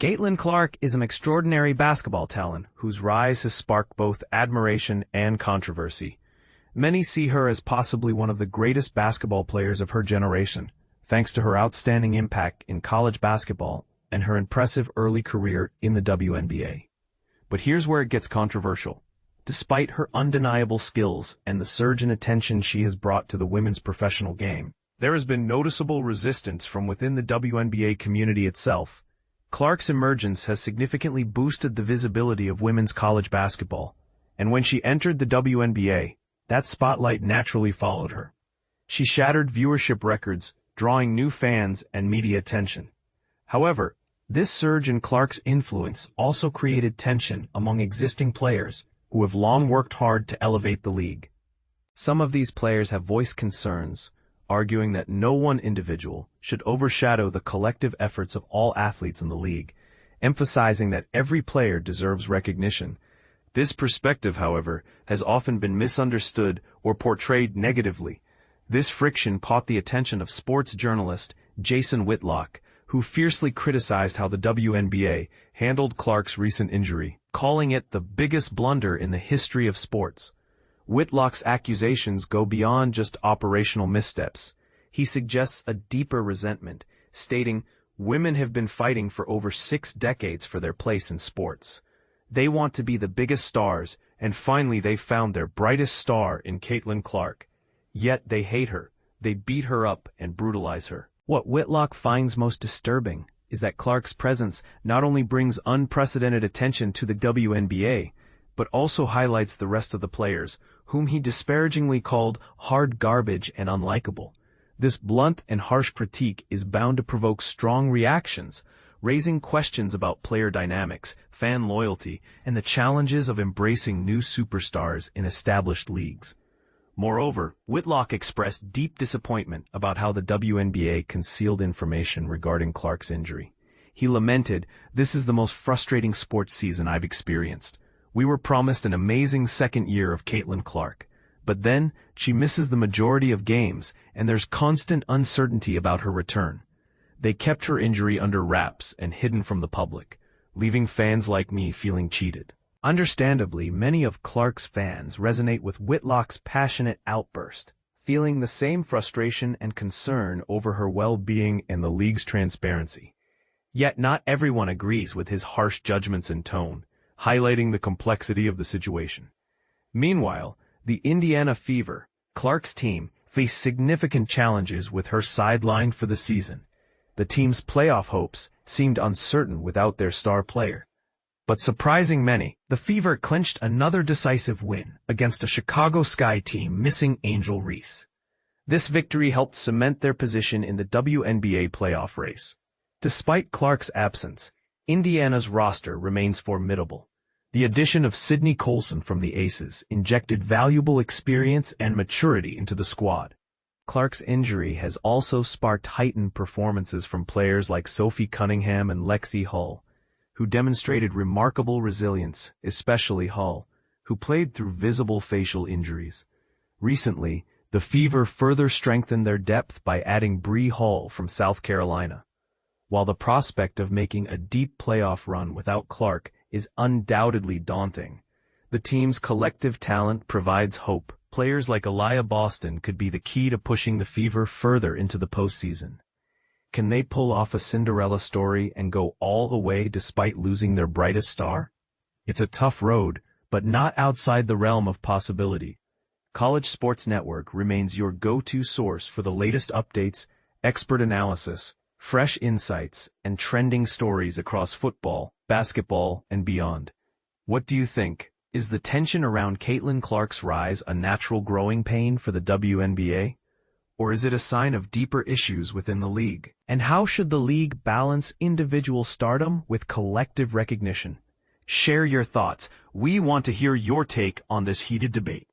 Caitlin Clark is an extraordinary basketball talent whose rise has sparked both admiration and controversy. Many see her as possibly one of the greatest basketball players of her generation, thanks to her outstanding impact in college basketball and her impressive early career in the WNBA. But here's where it gets controversial. Despite her undeniable skills and the surge in attention she has brought to the women's professional game, there has been noticeable resistance from within the WNBA community itself. Clark's emergence has significantly boosted the visibility of women's college basketball, and when she entered the WNBA, that spotlight naturally followed her. She shattered viewership records, drawing new fans and media attention. However, this surge in Clark's influence also created tension among existing players who have long worked hard to elevate the league. Some of these players have voiced concerns, arguing that no one individual should overshadow the collective efforts of all athletes in the league, emphasizing that every player deserves recognition. This perspective, however, has often been misunderstood or portrayed negatively. This friction caught the attention of sports journalist Jason Whitlock, who fiercely criticized how the WNBA handled Clark's recent injury, calling it the biggest blunder in the history of sports. Whitlock's accusations go beyond just operational missteps. He suggests a deeper resentment, stating, "Women have been fighting for over 6 decades for their place in sports. They want to be the biggest stars, and finally they found their brightest star in Caitlin Clark. Yet they hate her, they beat her up and brutalize her." What Whitlock finds most disturbing is that Clark's presence not only brings unprecedented attention to the WNBA, but also highlights the rest of the players, whom he disparagingly called hard garbage and unlikable. This blunt and harsh critique is bound to provoke strong reactions, raising questions about player dynamics, fan loyalty, and the challenges of embracing new superstars in established leagues. Moreover, Whitlock expressed deep disappointment about how the WNBA concealed information regarding Clark's injury. He lamented, "This is the most frustrating sports season I've experienced. We were promised an amazing second year of Caitlin Clark, but then she misses the majority of games, and there's constant uncertainty about her return. They kept her injury under wraps and hidden from the public, leaving fans like me feeling cheated." Understandably, many of Clark's fans resonate with Whitlock's passionate outburst, feeling the same frustration and concern over her well-being and the league's transparency. Yet not everyone agrees with his harsh judgments and tone, highlighting the complexity of the situation. Meanwhile, the Indiana Fever, Clark's team, faced significant challenges with her sidelined for the season. The team's playoff hopes seemed uncertain without their star player. But surprising many, the Fever clinched another decisive win against a Chicago Sky team missing Angel Reese. This victory helped cement their position in the WNBA playoff race. Despite Clark's absence, Indiana's roster remains formidable. The addition of Sydney Colson from the Aces injected valuable experience and maturity into the squad. Clark's injury has also sparked heightened performances from players like Sophie Cunningham and Lexie Hull, who demonstrated remarkable resilience, especially Hull, who played through visible facial injuries. Recently, the Fever further strengthened their depth by adding Bree Hall from South Carolina. While the prospect of making a deep playoff run without Clark is undoubtedly daunting, the team's collective talent provides hope. Players like Aliyah Boston could be the key to pushing the Fever further into the postseason. Can they pull off a Cinderella story and go all the way despite losing their brightest star? It's a tough road, but not outside the realm of possibility. College Sports Network remains your go-to source for the latest updates, expert analysis, fresh insights, and trending stories across football, basketball, and beyond. What do you think? Is the tension around Caitlin Clark's rise a natural growing pain for the WNBA? Or is it a sign of deeper issues within the league? And how should the league balance individual stardom with collective recognition? Share your thoughts. We want to hear your take on this heated debate.